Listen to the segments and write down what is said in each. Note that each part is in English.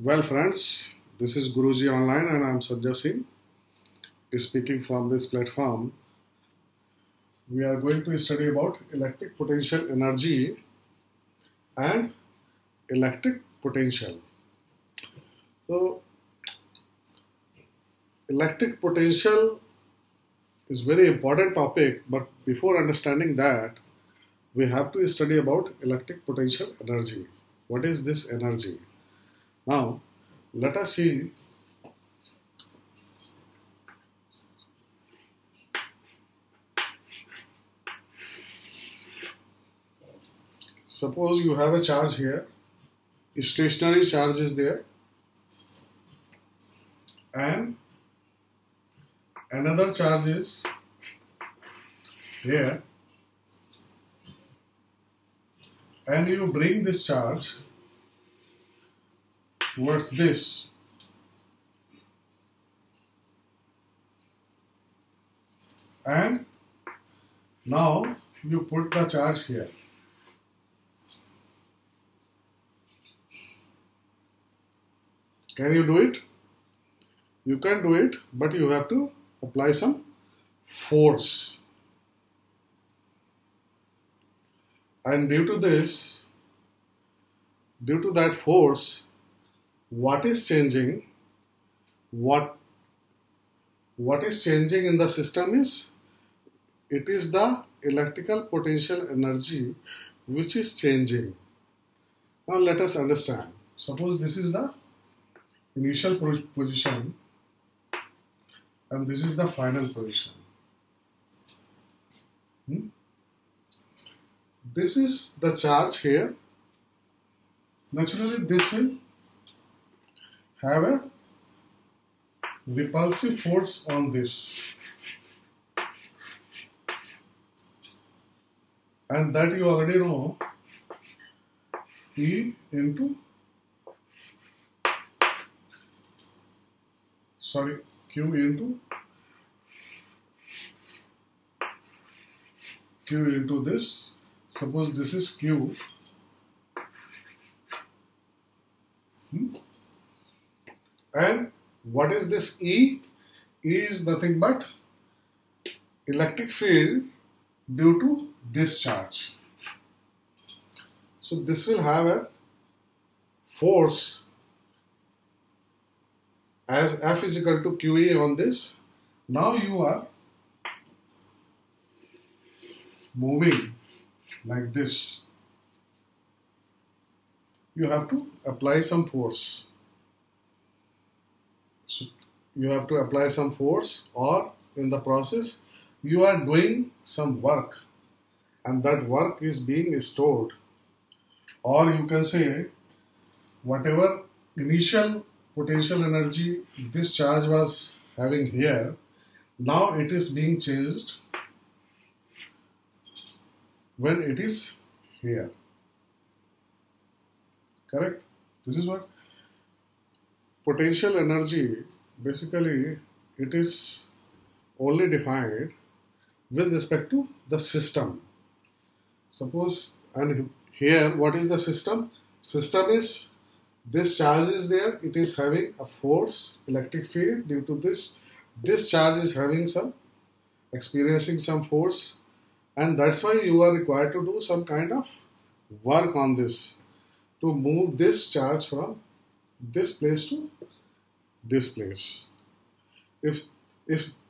Well friends, this is Guruji Online and I am Sanjay Sir speaking from this platform. We are going to study about electric potential energy and electric potential. So, electric potential is very important topic, but before understanding that, we have to study about electric potential energy. What is this energy? Now, let us see. Suppose you have a charge here, a stationary charge is there, and another charge is here, and you bring this charge towards this, and now you put the charge here. Can you do it? You can do it, but you have to apply some force. And due to that force, what is changing? What is changing in the system is, it is the electrical potential energy which is changing. Now let us understand. Suppose this is the initial position and this is the final position. This is the charge here. Naturally, this will have a repulsive force on this, and that you already know, Q into this. Suppose this is Q. And what is this E? E is nothing but electric field due to this charge. So this will have a force as F is equal to QE on this. Now you are moving like this. You have to apply some force. So you have to apply some force, or in the process you are doing some work and that work is being stored. Or you can say whatever initial potential energy this charge was having here, now it is being changed when it is here. Correct? This is what potential energy, basically it is only defined with respect to the system. Suppose, and here what is the system? System is, this charge is there, it is having a force, electric field due to this. This charge is having experiencing some force, and that's why you are required to do some kind of work on this to move this charge from this place to this place. If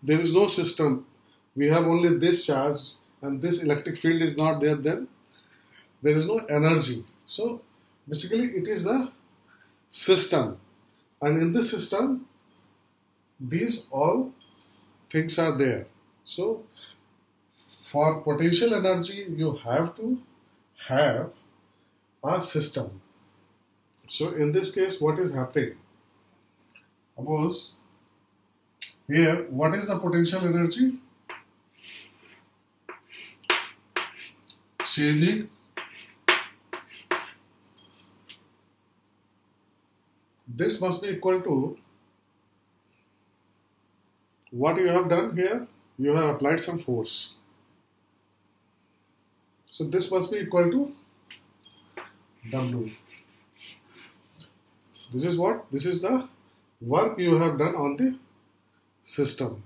there is no system, we have only this charge and this electric field is not there, then there is no energy. So basically it is a system, and in this system these all things are there. So for potential energy you have to have a system. So in this case, what is happening? Suppose here, what is the potential energy? Changing this must be equal to what you have done here. You have applied some force. So this must be equal to W. This is what? This is the work you have done on the system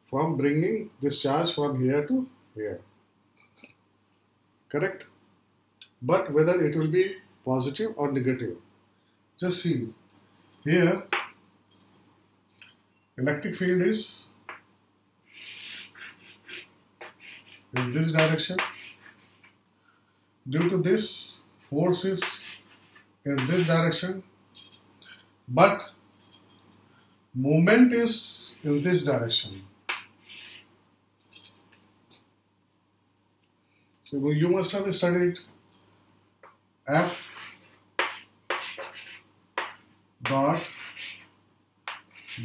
from bringing this charge from here to here. Correct? But whether it will be positive or negative. Just see. Here, electric field is in this direction. Due to this, force is in this direction, but movement is in this direction. So you must have studied F dot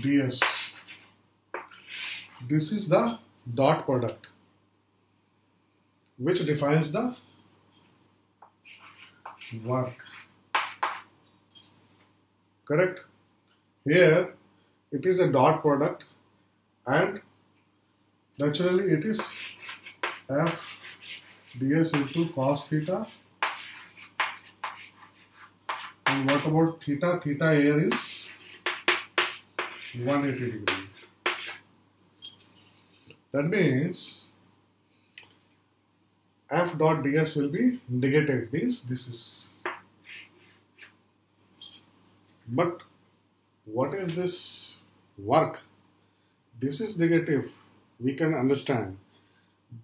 ds. This is the dot product which defines the work. Correct? Here it is a dot product and naturally it is F ds into cos theta. And what about theta? Theta here is 180 degree. That means F dot ds will be negative, means this is. But what is this work? This is negative. We can understand.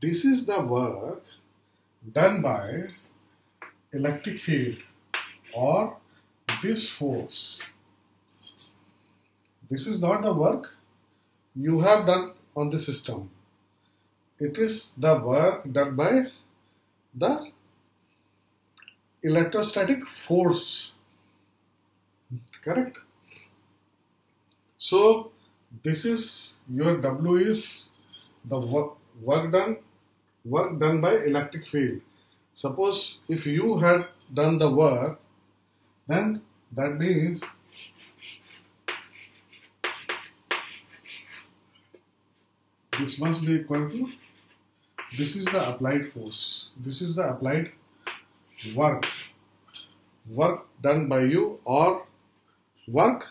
This is the work done by electric field or this force. This is not the work you have done on the system. It is the work done by the electrostatic force. Correct? So this is your W is the work done by electric field. Suppose if you had done the work, then that means this must be equal to, this is the applied force, this is the applied work done by you or work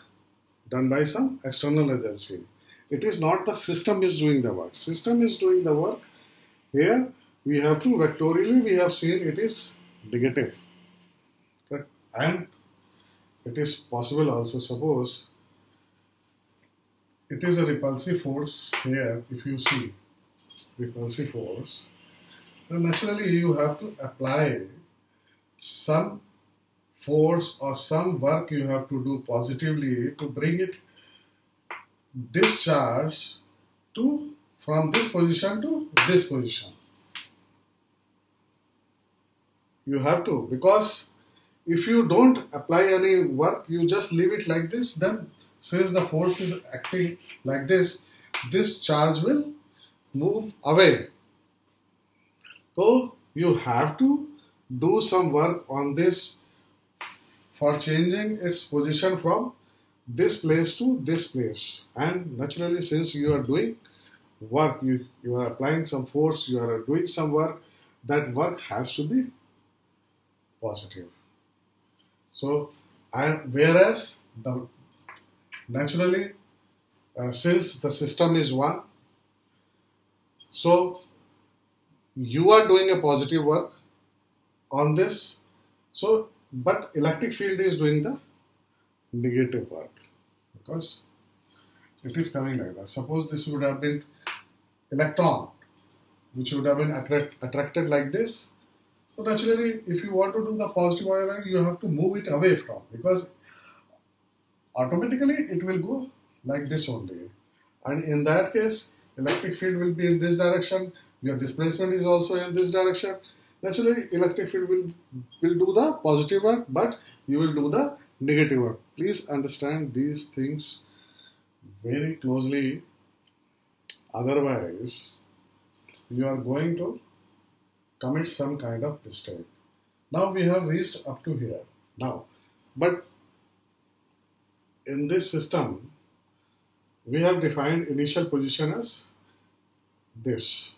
done by some external agency. It is not the system is doing the work. System is doing the work. Here we have to vectorially we have seen it is negative. And it is possible also, suppose it is a repulsive force here. If you see repulsive force, then naturally you have to apply some force or some work you have to do positively to bring it discharge to from this position to this position. You have to, because if you don't apply any work, you just leave it like this, then since the force is acting like this charge will move away. So you have to do some work on this for changing its position from this place to this place. And naturally, since you are doing work, you are applying some force, you are doing some work, that work has to be positive. So, and whereas the naturally, since the system is one, so you are doing a positive work on this. So, but electric field is doing the negative work because it is coming like that. Suppose this would have been electron, which would have been attracted like this. So naturally, if you want to do the positive work, you have to move it away from, because automatically it will go like this only. And in that case, electric field will be in this direction. Your displacement is also in this direction. Naturally, electric field will do the positive work, but you will do the negative work. Please understand these things very closely. Otherwise, you are going to commit some kind of mistake. Now we have reached up to here. Now, but in this system, we have defined initial position as this.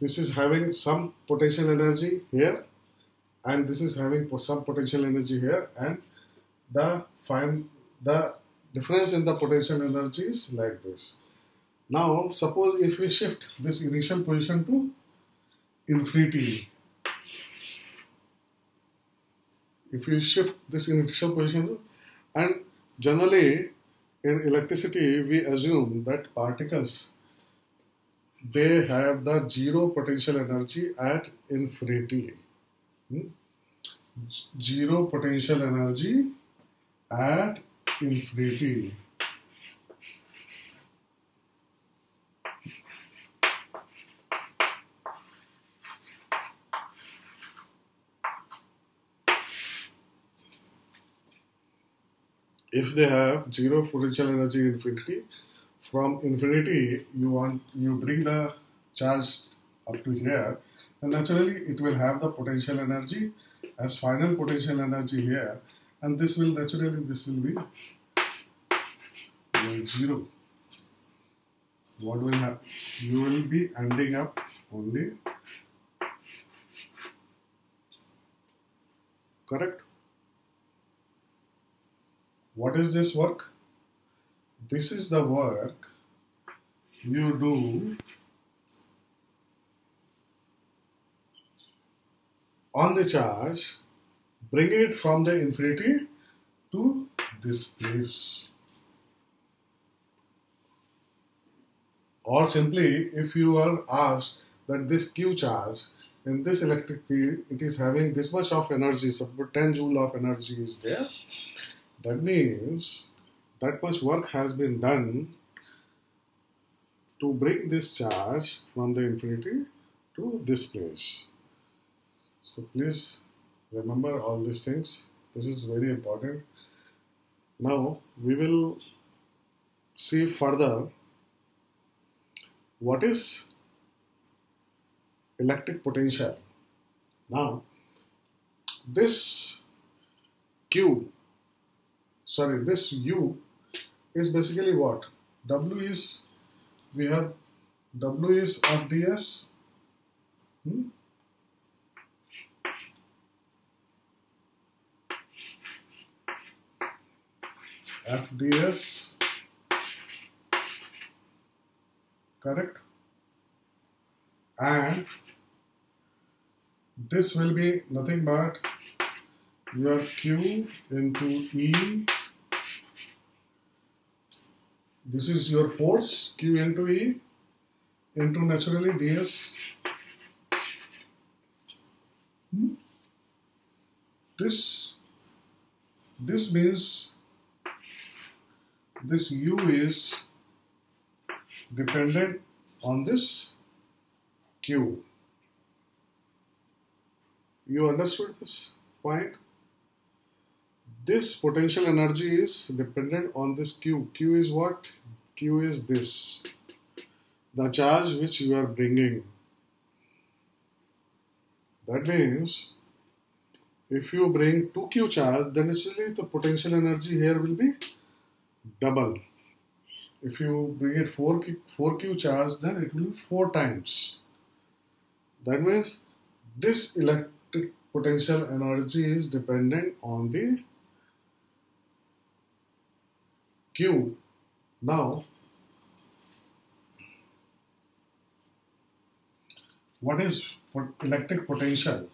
This is having some potential energy here, and this is having some potential energy here, and the difference in the potential energy is like this. Now suppose if we shift this initial position to infinity, if we shift this initial position, and generally in electricity we assume that particles, they have the zero potential energy at infinity. Zero potential energy at infinity. If they have zero potential energy infinity, from infinity you bring the charge up to here, and naturally it will have the potential energy as final potential energy here, and this will be zero. What will happen? You will be ending up only, correct? What is this work? This is the work you do on the charge, bring it from the infinity to this place. Or simply, if you are asked that this Q charge in this electric field, it is having this much of energy, suppose 10 joule of energy is there, that means that much work has been done to bring this charge from the infinity to this place. So please remember all these things. This is very important. Now we will see further what is electric potential. Now this this U is basically what? W is, we have W is of ds, FDS, correct? And this will be nothing but your Q into E. This is your force, Q into E, into naturally ds. This means this U is dependent on this Q. You understood this point? This potential energy is dependent on this Q. Q is what? Q is this, the charge which you are bringing. That means if you bring 2Q charge, then actually the potential energy here will be double. If you bring it 4Q charge, then it will be 4 times. That means this electric potential energy is dependent on the Q. Now, what is electric potential?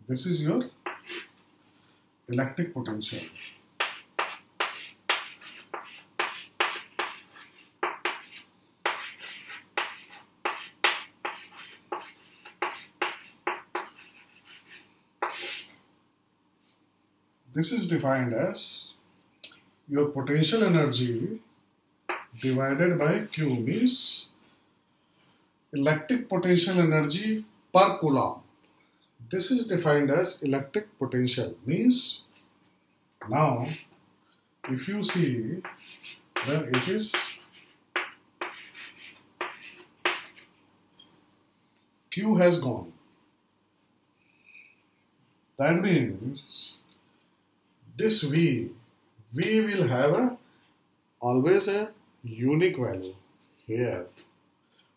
This is your electric potential. This is defined as your potential energy divided by Q, means electric potential energy per coulomb. This is defined as electric potential, means now if you see, then it is Q has gone. That means this V will have always a unique value here.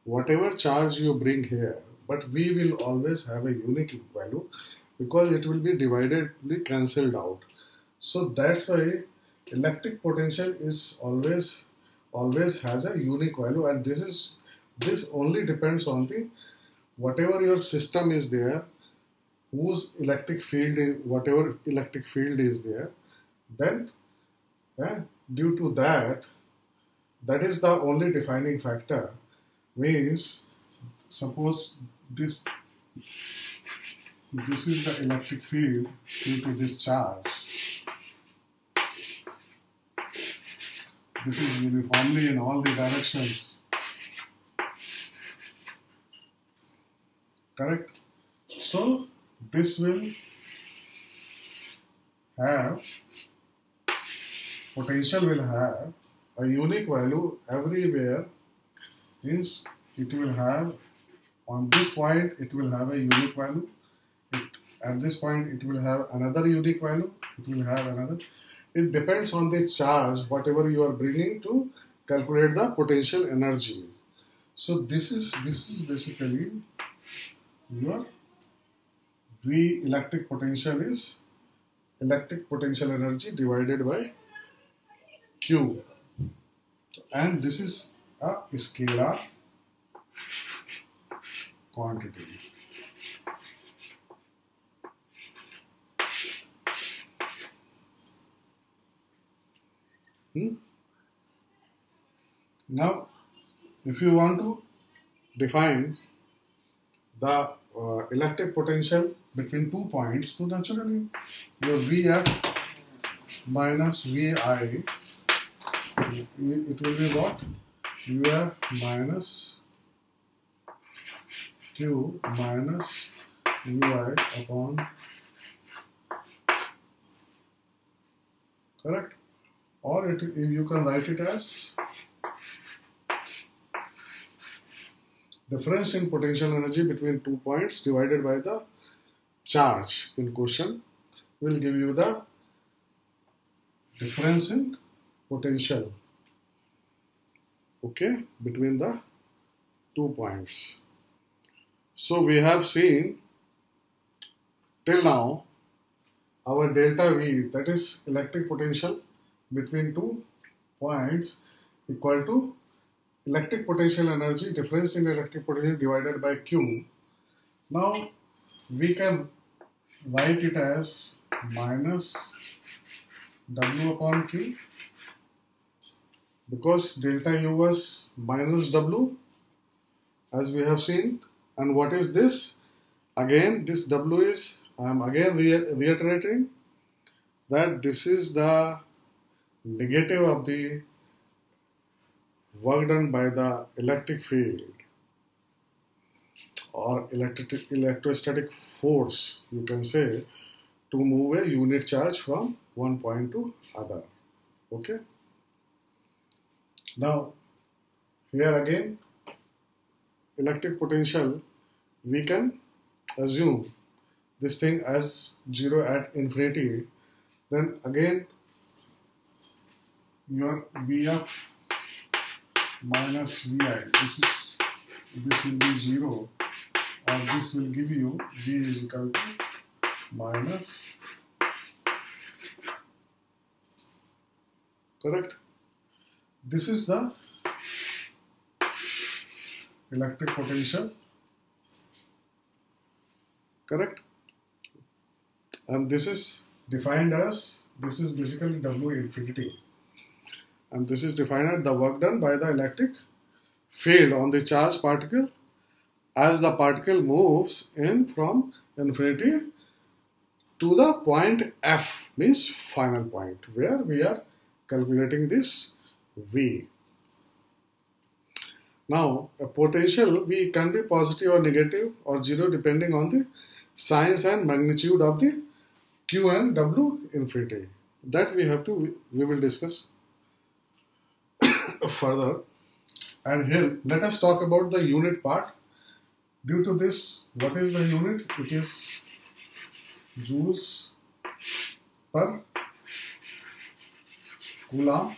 Whatever charge you bring here, but V will always have a unique value because it will be dividedly cancelled out. So that's why electric potential is always has a unique value, and this only depends on the whatever your system is there, whose electric field is, whatever electric field is there, then due to that, that is the only defining factor. Means suppose this is the electric field due to this charge. This is uniformly in all the directions. Correct? So this will have, potential will have a unique value everywhere. Means it will have, on this point it will have a unique value. At this point it will have another unique value. It will have another. It depends on the charge, whatever you are bringing to calculate the potential energy. So this is basically your V electric potential is electric potential energy divided by Q, and this is a scalar quantity. Now, if you want to define the electric potential between 2 points, so naturally your Vf minus Vi, it will be what? Uf minus Q minus Ui upon, correct? Or you can write it as difference in potential energy between 2 points divided by the charge in question will give you the difference in potential, okay, between the 2 points. So we have seen till now our delta V, that is electric potential between 2 points, equal to electric potential energy, difference in electric potential divided by Q. Now we can write it as minus W upon Q, because delta U was minus W, as we have seen. And what is this? Again, this W is, I am again reiterating that this is the negative of the work done by the electric field or electrostatic force, you can say, to move a unit charge from one point to other. Okay. Now, here again, electric potential, we can assume this thing as 0 at infinity. Then again, your Vf minus Vi, this will be 0, or this will give you V is equal to minus, correct? This is the electric potential, correct? And this is defined as, this is basically W infinity, and this is defined as the work done by the electric field on the charged particle as the particle moves in from infinity to the point F, means final point, where we are calculating this V. Now, a potential V can be positive or negative or 0 depending on the size and magnitude of the Q and W infinity. That we will discuss further. And here, let us talk about the unit part. Due to this, what is the unit? It is joules per coulomb.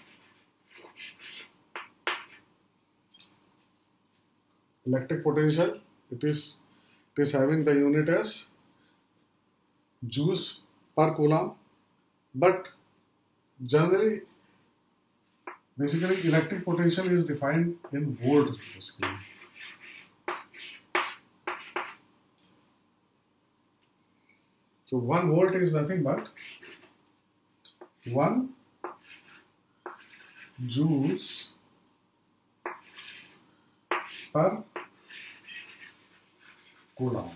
Electric potential, it is It is having the unit as joules per coulomb, but generally, basically, electric potential is defined in volt, basically. So 1 volt is nothing but 1 joules per coulomb.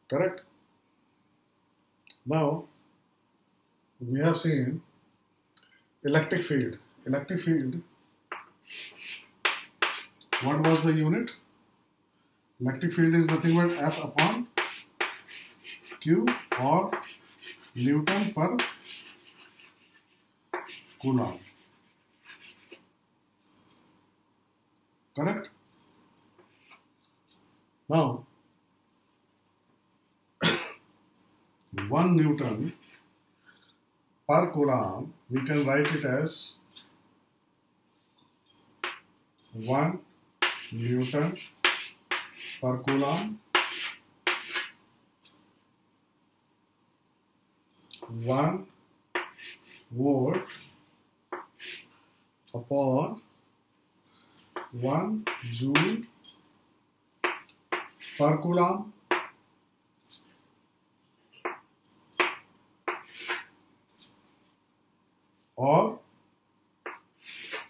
Correct? Now, we have seen electric field. Electric field, what was the unit? Electric field is nothing but F upon Q or Newton per coulomb. Correct? Now, 1 Newton per coulomb, we can write it as 1 Newton per coulomb, 1 volt upon 1 joule per coulomb, or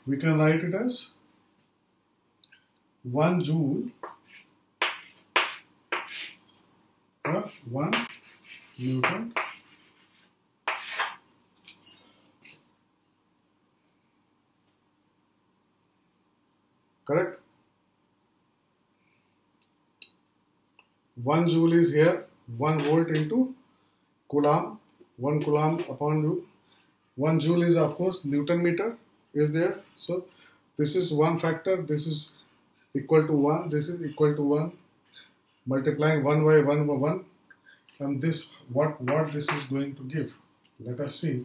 we can write it as 1 joule per 1 Newton correct? 1 joule is here, 1 volt into coulomb, 1 coulomb upon joule. 1 joule is of course Newton meter is there. So this is one factor, this is equal to 1, this is equal to 1, multiplying 1 by 1 by 1, and this what this is going to give. Let us see.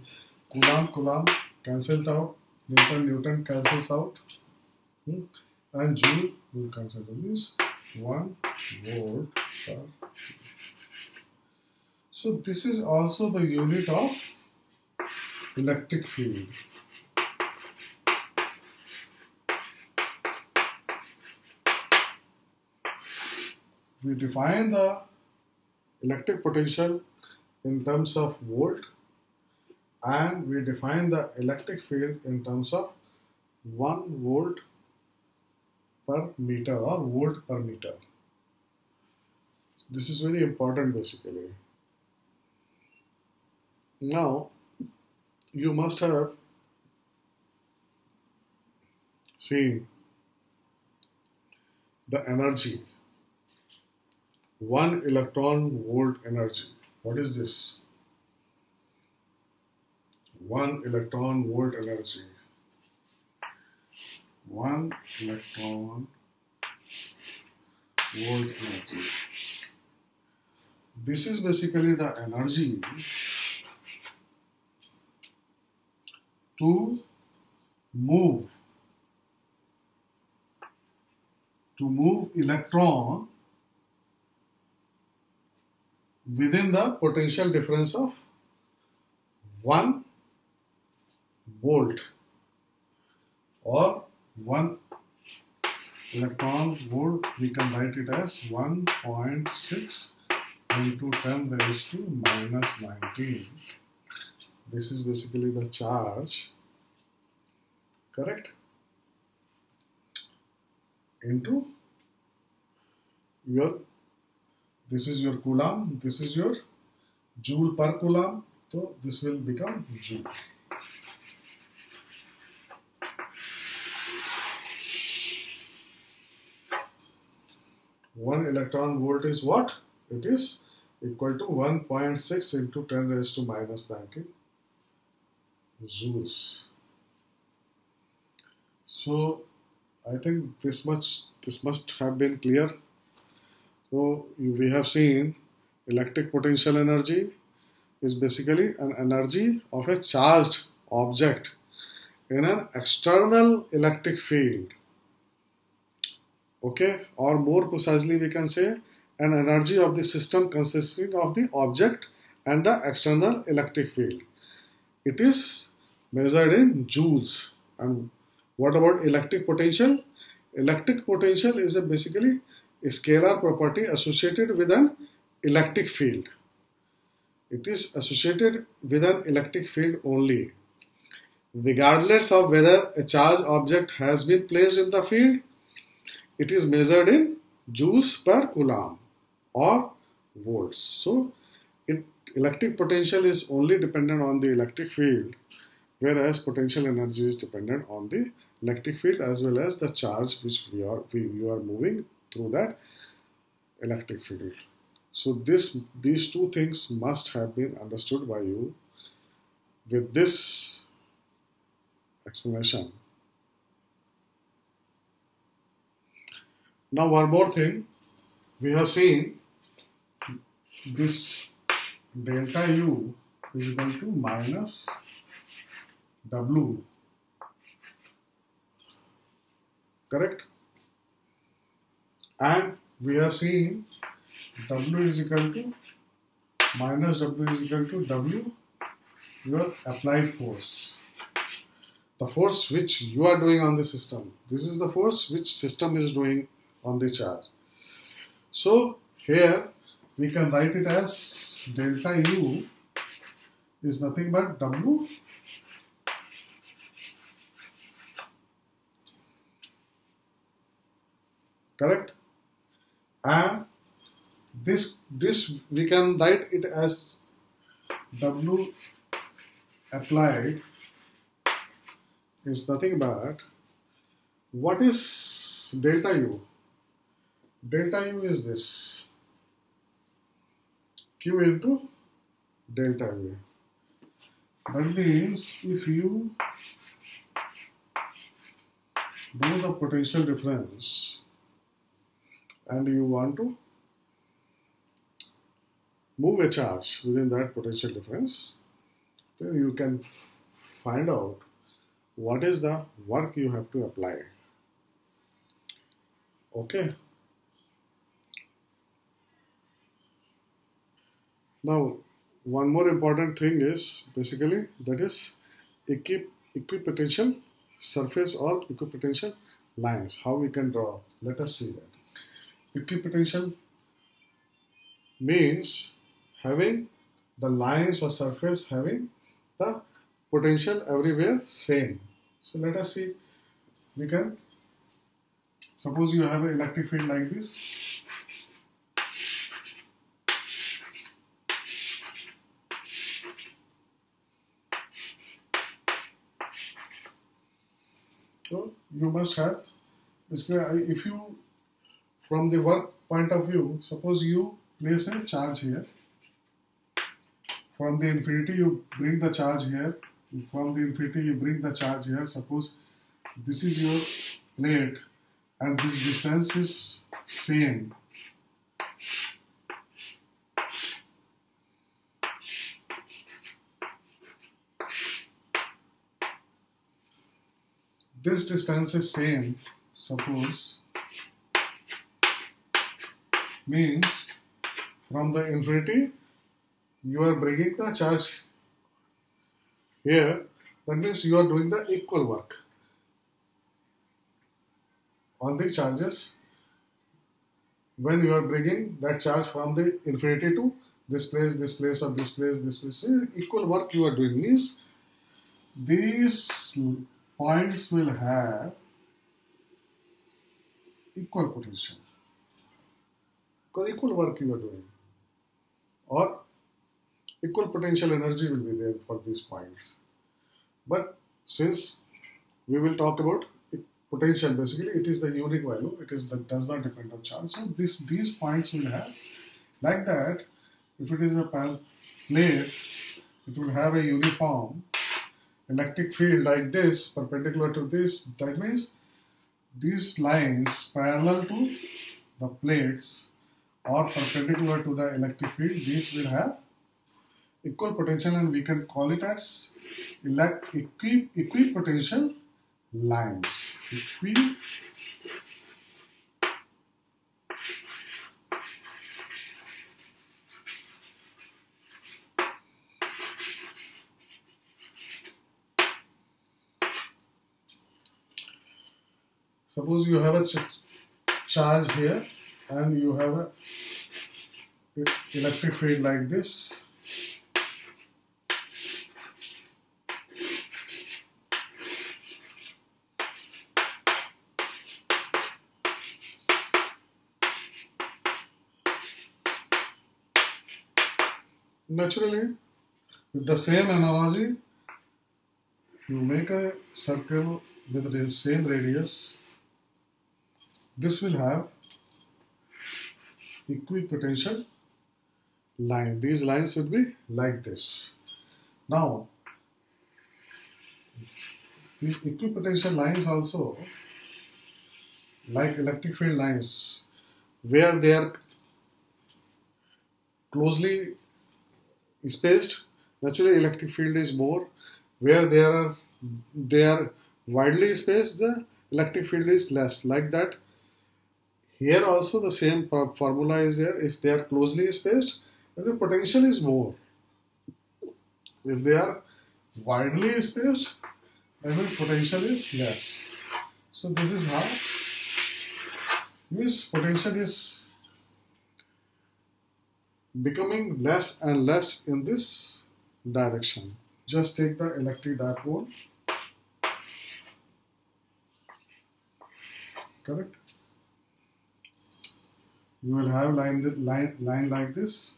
Coulomb cancelled out, Newton cancels out, and joule will cancel out. This 1 volt per. So this is also the unit of electric field. We define the electric potential in terms of volt, and we define the electric field in terms of 1 volt per meter or volt per meter. This is very important basically. Now, you must have seen the energy. 1 electron volt energy. What is this? 1 electron volt energy. 1 electron volt energy. This is basically the energy to move electron within the potential difference of 1 volt, or 1 electron volt, we can write it as 1.6 into 10 raised to minus 19. This is basically the charge, correct, into your, this is your coulomb, this is your joule per coulomb, so this will become joule. One electron volt is what? It is equal to 1.6 into 10 raised to minus 19 joules. So I think this must have been clear. So we have seen electric potential energy is basically an energy of a charged object in an external electric field. Okay, or more precisely we can say an energy of the system consisting of the object and the external electric field. It is measured in joules. And what about electric potential? Electric potential is basically a scalar property associated with an electric field. It is associated with an electric field only. Regardless of whether a charged object has been placed in the field, it is measured in joules per coulomb or volts. So, electric potential is only dependent on the electric field, whereas potential energy is dependent on the electric field as well as the charge which you are moving through that electric field. So these two things must have been understood by you with this explanation. Now one more thing, we have seen this delta U is equal to minus W, correct? And we have seen W is equal to minus W is equal to W, your applied force. The force which you are doing on the system. This is the force which system is doing on the charge. So here we can write it as delta U is nothing but W correct, and this we can write it as W applied is nothing but, what is delta U? Delta U is this Q into delta V. That means if you do the potential difference and you want to move a charge within that potential difference, then you can find out what is the work you have to apply. Okay. Now, one more important thing is basically that is equipotential surface or equipotential lines. How we can draw? Let us see that. Equipotential means having the lines or surface having the potential everywhere same. So let us see. We can suppose you have an electric field like this. So you must have, if you, from the work point of view, suppose you place a charge here. From the infinity you bring the charge here. From the infinity you bring the charge here. Suppose this is your plate and this distance is same. This distance is same, suppose, means from the infinity you are bringing the charge here, that means you are doing the equal work on the charges when you are bringing that charge from the infinity to this place, this place, or this place, this place. Equal work you are doing means these points will have equal potential because equal work you are doing, or equal potential energy will be there for these points. But since we will talk about potential, basically it is the unique value, it is that does not depend on charge. So these points will have like that. If it is a plate, it will have a uniform electric field like this, perpendicular to this. That means these lines parallel to the plates or perpendicular to the electric field, these will have equal potential, and we can call it as equipotential lines. Suppose you have a charge here and you have a electric field like this. Naturally, with the same analogy, you make a circle with the same radius. This will have equipotential line. These lines will be like this. Now, these equipotential lines also, like electric field lines, where they are closely spaced, naturally electric field is more. Where they are widely spaced, the electric field is less. Like that, here also the same formula is there. If they are closely spaced, the potential is more. If they are widely spaced, then the potential is less. So this is how this potential is becoming less and less in this direction. Just take the electric dipole. Correct? You will have line like this.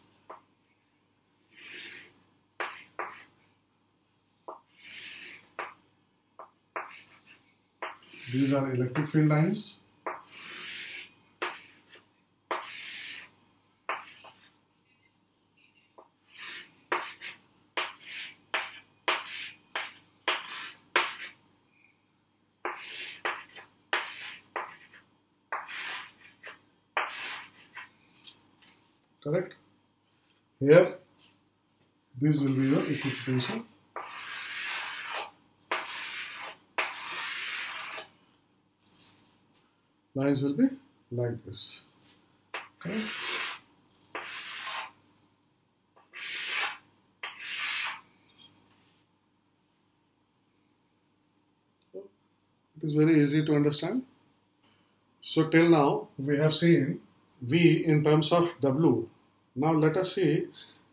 These are electric field lines. Correct? Here, this will be your equipotential. Lines will be like this. Correct? It is very easy to understand. So till now, we have seen V in terms of W. Now let us see,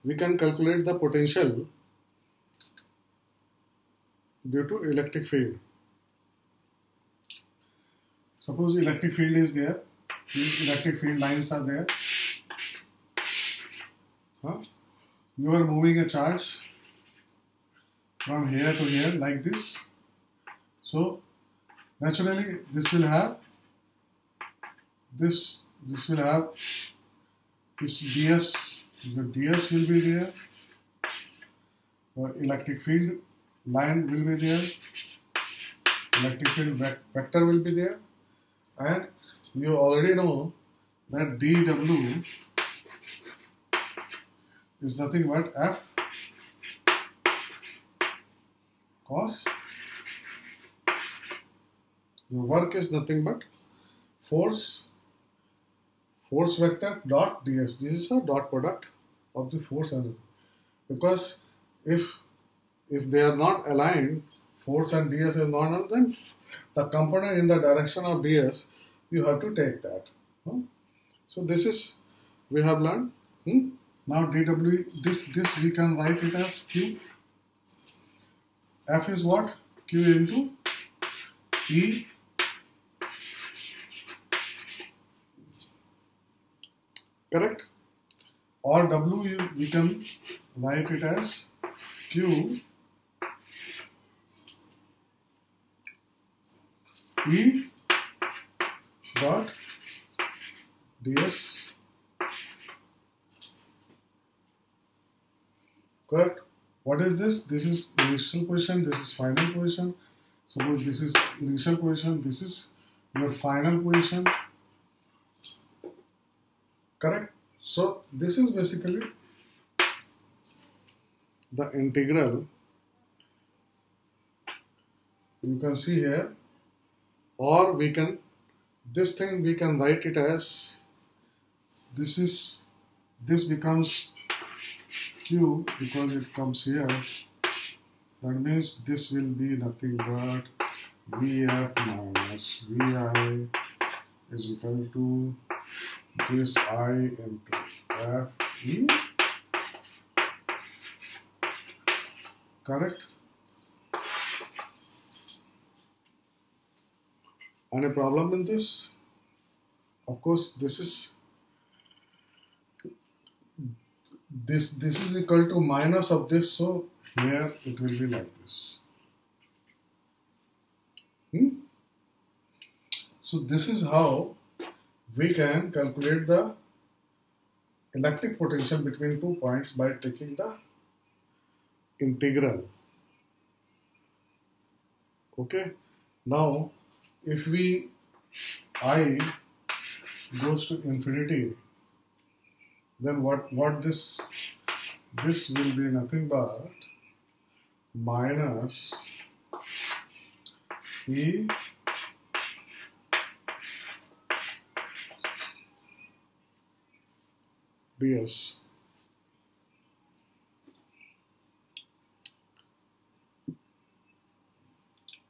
we can calculate the potential due to electric field. Suppose electric field is there, these electric field lines are there. You are moving a charge from here to here like this. So naturally this will have this will have this ds. The ds will be there. Electric field line will be there. Electric field vector will be there. And you already know that dW is nothing but F cos. Your work is nothing but force vector dot ds. This is a dot product of the force and because if they are not aligned, force and ds is not aligned, then the component in the direction of ds, you have to take that. So this is we have learned. Now dw, this we can write it as q. F is what? Q into E. Correct? Or W, we can write it as Q E dot ds. Correct? What is this? This is initial position, this is final position. Suppose this is initial position, this is your final position. Correct? So this is basically the integral. You can see here, or we can, this thing we can write it as, this becomes Q because it comes here. That means this will be nothing but Vf minus Vi is equal to this I into Fe. Correct? Any problem in this? Of course, this is equal to minus of this, so here it will be like this. So this is how we can calculate the electric potential between 2 points by taking the integral. Okay. Now, if I goes to infinity, then what this will be nothing but minus E ds.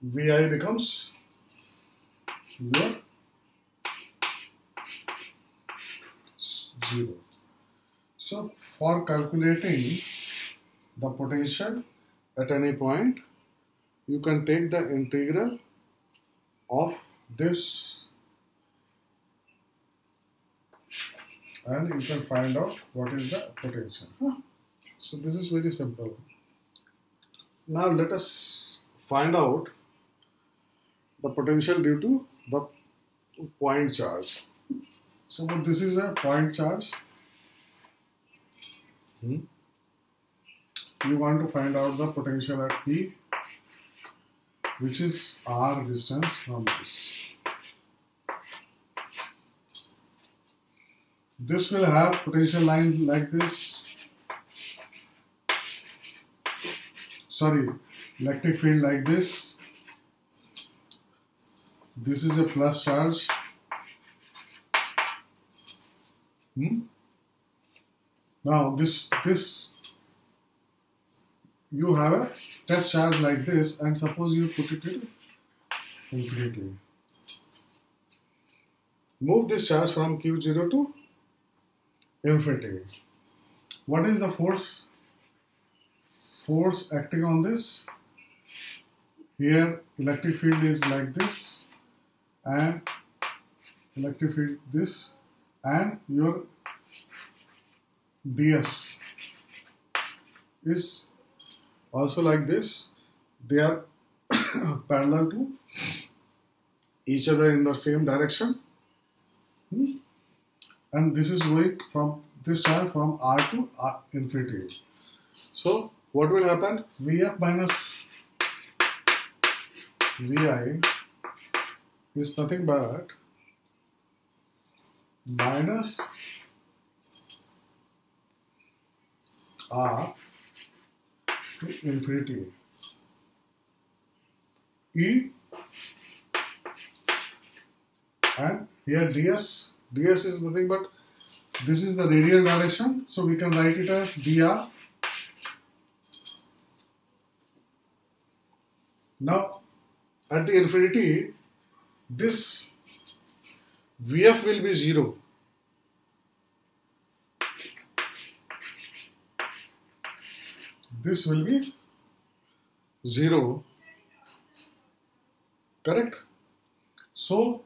Vi becomes your 0. So for calculating the potential at any point, you can take the integral of this and you can find out what is the potential. So this is very simple. Now let us find out the potential due to the point charge. So this is a point charge. You want to find out the potential at P, which is R distance from this. This will have potential line like this. Sorry, electric field like this. This is a plus charge. Now this you have a test charge like this, and suppose you put it in infinity. Move this charge from Q0 to infinity. What is the force? Force acting on this. Here electric field is like this, and electric field this, and your ds is also like this. They are parallel to each other in the same direction, and this is going from this charge from R to R infinity. So what will happen? Vf minus Vi is nothing but minus R to infinity E, and here ds is nothing but this is the radial direction, so we can write it as dr. Now at the infinity, this Vf will be 0. This will be 0. Correct? So,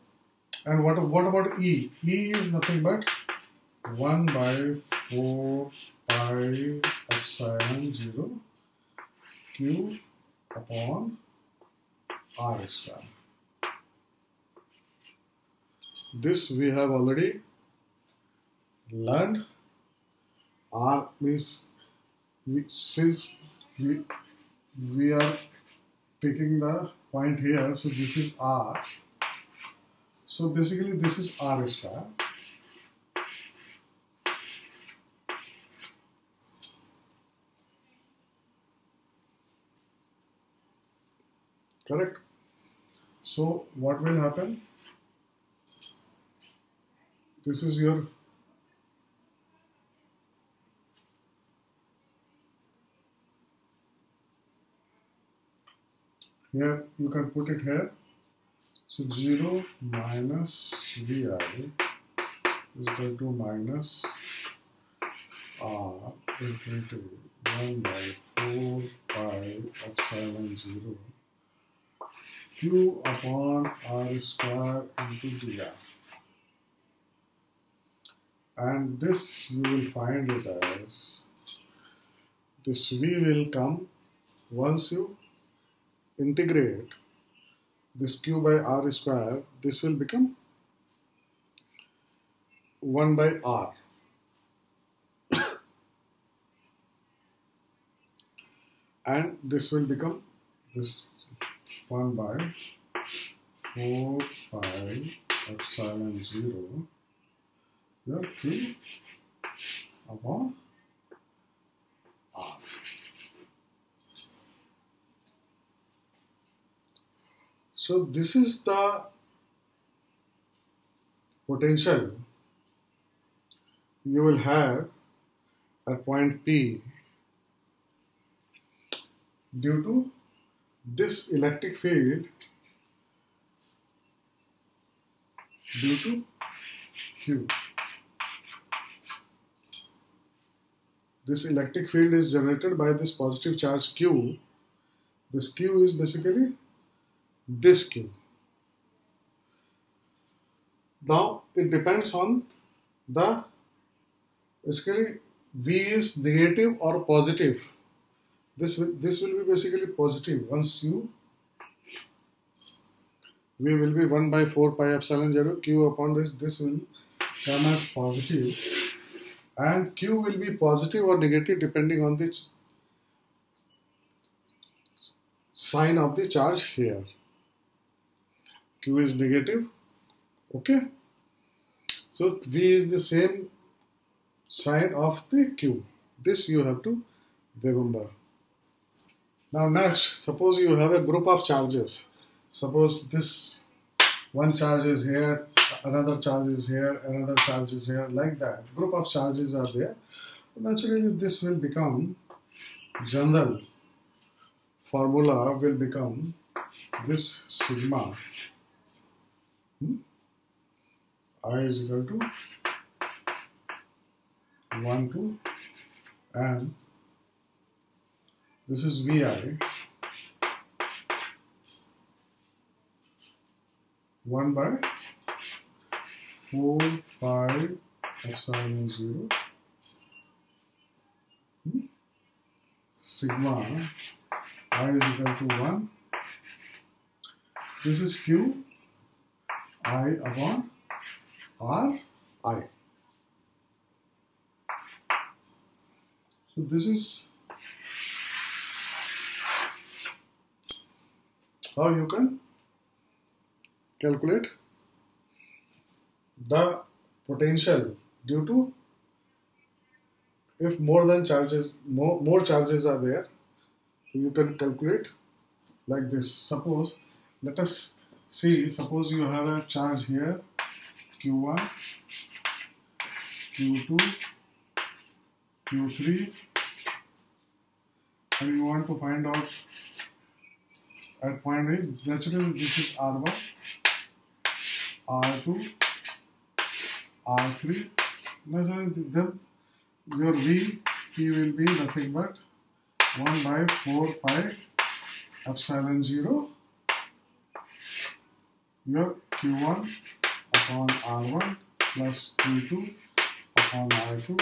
and what about E? E is nothing but 1 by 4 pi epsilon 0 Q upon R square. This we have already learned. R means since we are taking the point here, so this is R. So basically this is R square. Correct? So what will happen? This is your here, you can put it here. So 0 minus Vi is equal to minus R into 1 by 4 pi epsilon 0 Q upon R square into dr. And this you will find it as, this V will come once you integrate this Q by R square, this will become 1 by R. And this will become this 1 by 4 pi epsilon 0 your Q upon R. So this is the potential you will have at point P due to this electric field due to Q. This electric field is generated by this positive charge Q. This Q is basically this Q. Now it depends on the, basically V is negative or positive. This will be basically positive. Once you, V will be 1 by 4 pi epsilon 0 Q upon this will come as positive, and Q will be positive or negative depending on the sign of the charge here. Q is negative, okay. So V is the same sign of the Q. This you have to remember. Now next, suppose you have a group of charges. Suppose this one charge is here, another charge is here, another charge is here, like that. Group of charges are there. Naturally, this will become, general formula will become this sigma I is equal to 1 to n. This is Vi 1 by 4 pi epsilon 0 sigma I is equal to 1. This is Q I upon R I. So this is how you can calculate the potential due to, if more charges are there, you can calculate like this. Suppose, let us see, suppose you have a charge here Q1, Q2, Q3, and you want to find out at point A. Naturally this is R1, R2, R3. Naturally then your V will be nothing but 1 by 4 pi epsilon 0 your Q1 upon R1 plus Q2 upon R2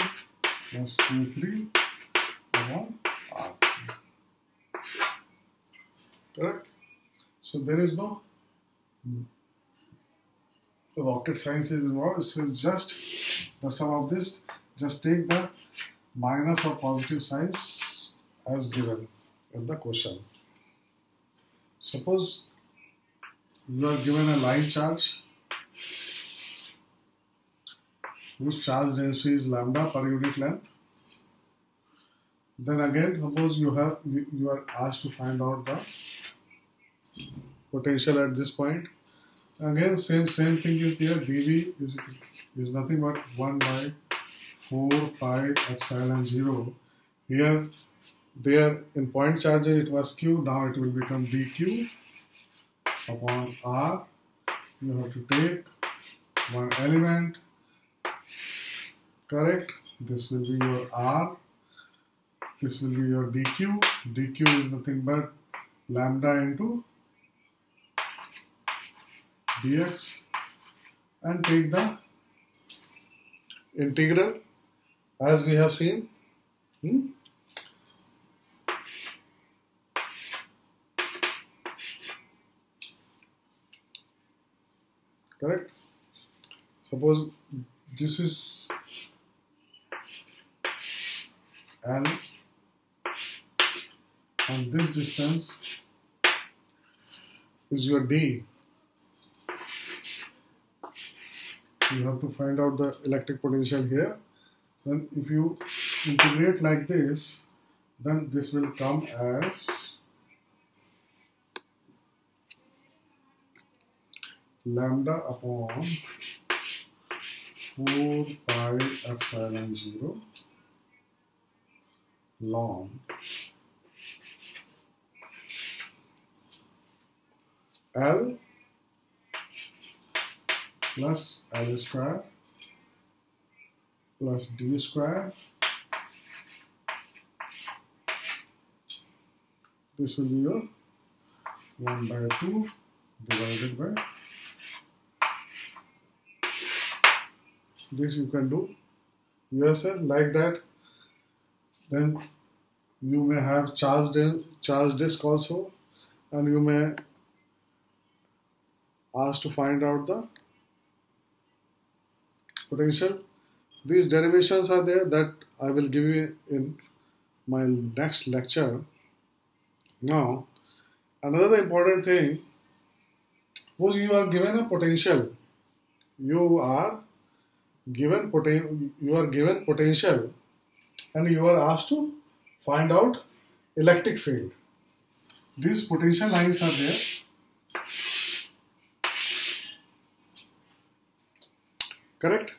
plus Q3 upon R3. Correct? So there is no rocket science is involved. This is just the sum of this. Just take the minus or positive signs as given in the question. Suppose you are given a line charge whose charge density is lambda per unit length. Then again, suppose you are asked to find out the potential at this point. Again, same thing is there. dV is nothing but 1 by 4 pi epsilon 0. Here, there in point charge it was Q. Now it will become dQ upon R. you have to take one element, correct? This will be your R, this will be your dq. dq is nothing but lambda into dx, and take the integral as we have seen. Correct? Suppose this is L and this distance is your D. You have to find out the electric potential here. Then if you integrate like this, then this will come as lambda upon 4 pi epsilon 0 ln L plus L square plus D square. This will be your 1 by 2 divided by this. You can do yourself like that. Then you may have charged disk also, and you may ask to find out the potential. These derivations are there that I will give you in my next lecture. Now, another important thing, suppose you are given a potential. You are given potential, and you are asked to find out electric field. These potential lines are there. Correct?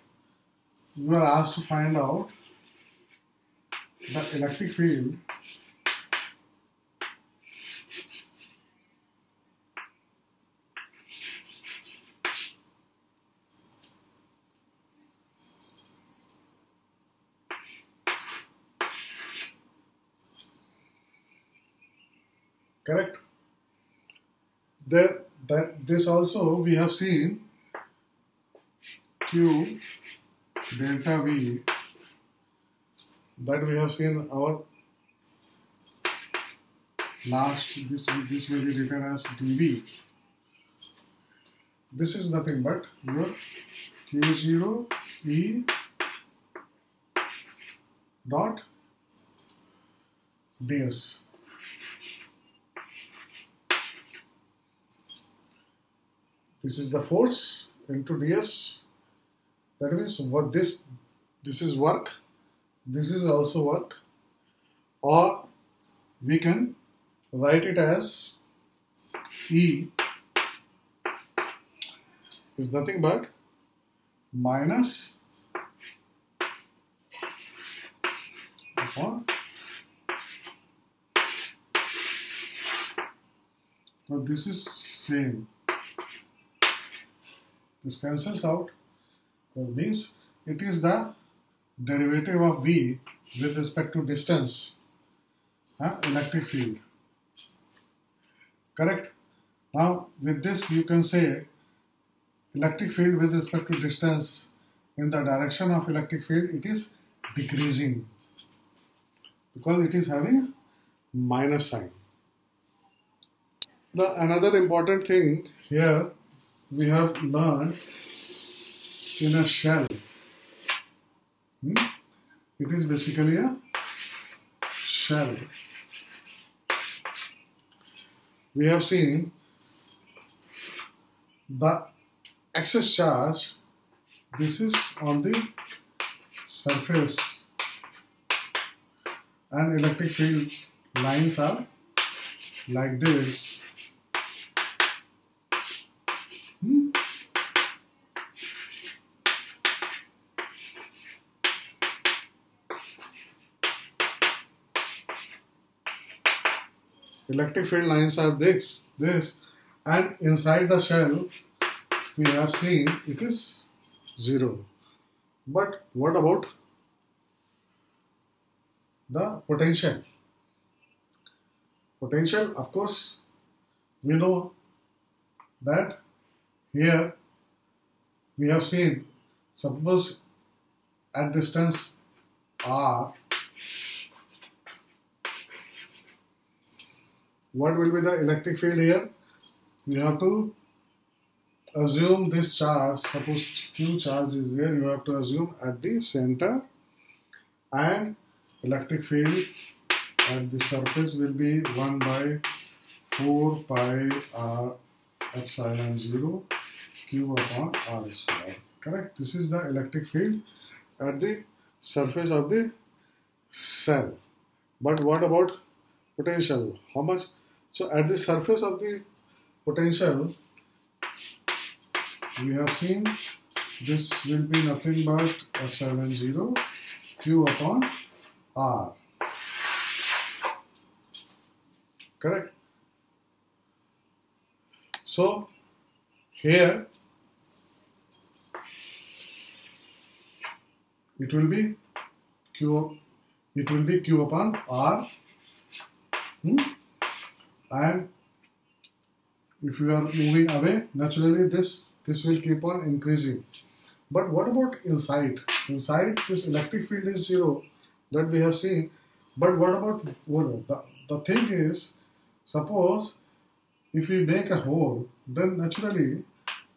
You are asked to find out the electric field correct? This also we have seen Q delta V, that we have seen our last, this will be written as dV. This is nothing but your Q0 E dot ds. This is the force into ds. That means what this is work, this is also work, or we can write it as E is nothing but minus upon. Now this is same. This cancels out. That means it is the derivative of V with respect to distance, electric field. Correct? Now with this you can say electric field with respect to distance, in the direction of electric field it is decreasing because it is having minus sign. Now another important thing here we have learned in a shell. It is basically a shell. We have seen the excess charge, this is on the surface, and electric field lines are like this. Electric field lines are this, and inside the shell we have seen it is 0. But what about the potential? Potential, of course, we know that here we have seen, suppose at distance r, what will be the electric field here? You have to assume this charge, suppose Q charge is there, you have to assume at the center, and electric field at the surface will be 1 by 4 pi r epsilon 0 Q upon r square. Correct? This is the electric field at the surface of the cell. But what about potential? How much? So at the surface of the potential, we have seen this will be nothing but epsilon 0 Q upon r. Correct? So here it will be Q upon r, and if you are moving away, naturally this will keep on increasing. But what about inside? Inside this electric field is 0, that we have seen. But what about the thing is, suppose if we make a hole, then naturally,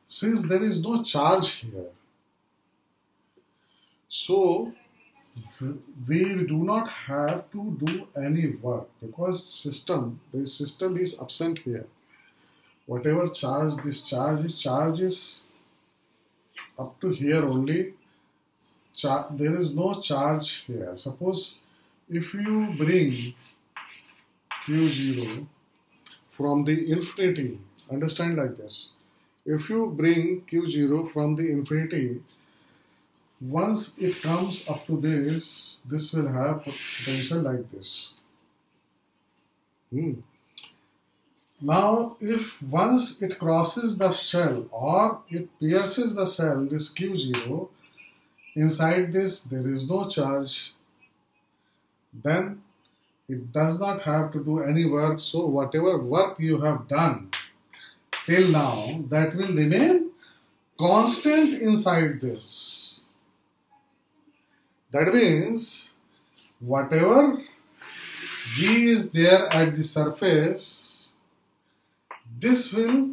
since there is no charge here, so we do not have to do any work, because the system is absent here. Whatever charge this charge is up to here only. There is no charge here. Suppose if you bring Q0 from the infinity, understand like this. If you bring Q0 from the infinity, once it comes up to this will have potential like this. Now, if once it crosses the shell or it pierces the cell, this Q0, inside this there is no charge, then it does not have to do any work. So whatever work you have done till now, that will remain constant inside this. That means whatever V is there at the surface, this will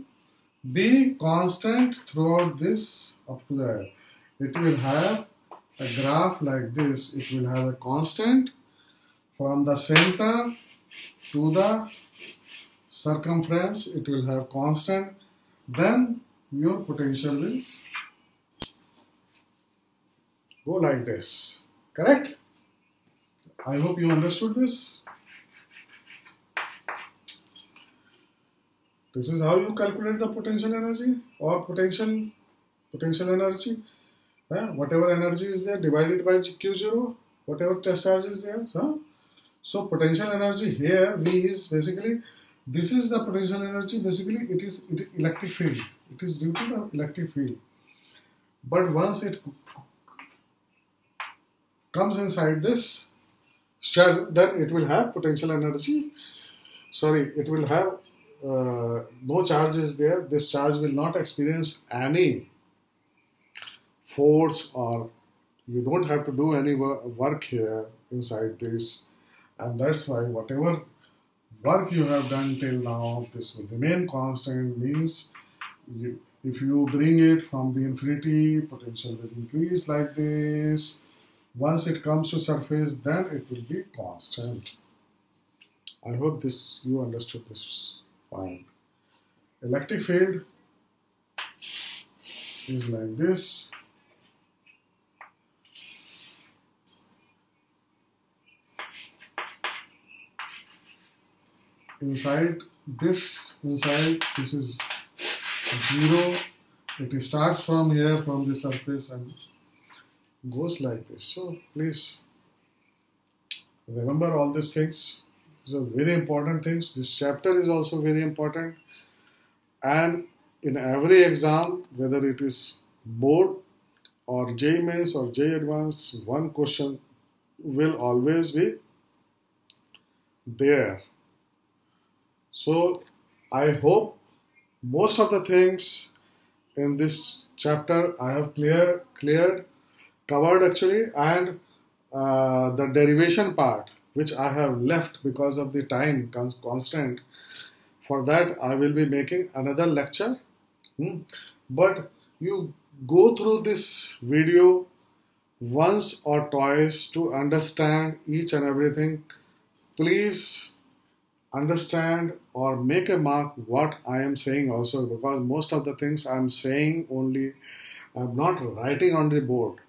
be constant throughout this up to there. It will have a graph like this. It will have a constant from the center to the circumference. It will have constant. Then your potential will go like this. Correct? I hope you understood this. This is how you calculate the potential energy or potential energy. Whatever energy is there divided by Q0, whatever test charge is there. So potential energy here, V is basically, this is the potential energy. Basically, it is electric field. It is due to the electric field. But once it comes inside this shell, then it will have potential energy. Sorry, it will have no charge is there. This charge will not experience any force, or you don't have to do any work here inside this, and that's why whatever work you have done till now, this will remain constant. Means if you bring it from the infinity, potential will increase like this. Once it comes to surface, then it will be constant. I hope you understood this fine. Electric field is like this. Inside this is 0. It starts from here, from the surface, and goes like this. So please remember all these things. These are very important things. This chapter is also very important, and in every exam, whether it is board or JEE Mains or JEE Advanced, one question will always be there. So I hope most of the things in this chapter I have covered actually, and the derivation part which I have left because of the time constraint. For that I will be making another lecture. But you go through this video once or twice to understand each and everything. Please understand or make a mark what I am saying also, because most of the things I am saying only, I am not writing on the board,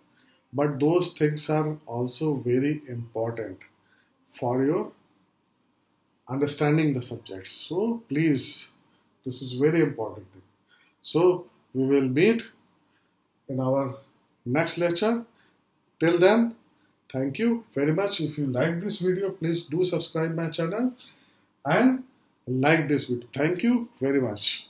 but those things are also very important for your understanding the subject. So please, this is very important thing. So we will meet in our next lecture. Till then, thank you very much. If you like this video, please do subscribe my channel and like this video. Thank you very much.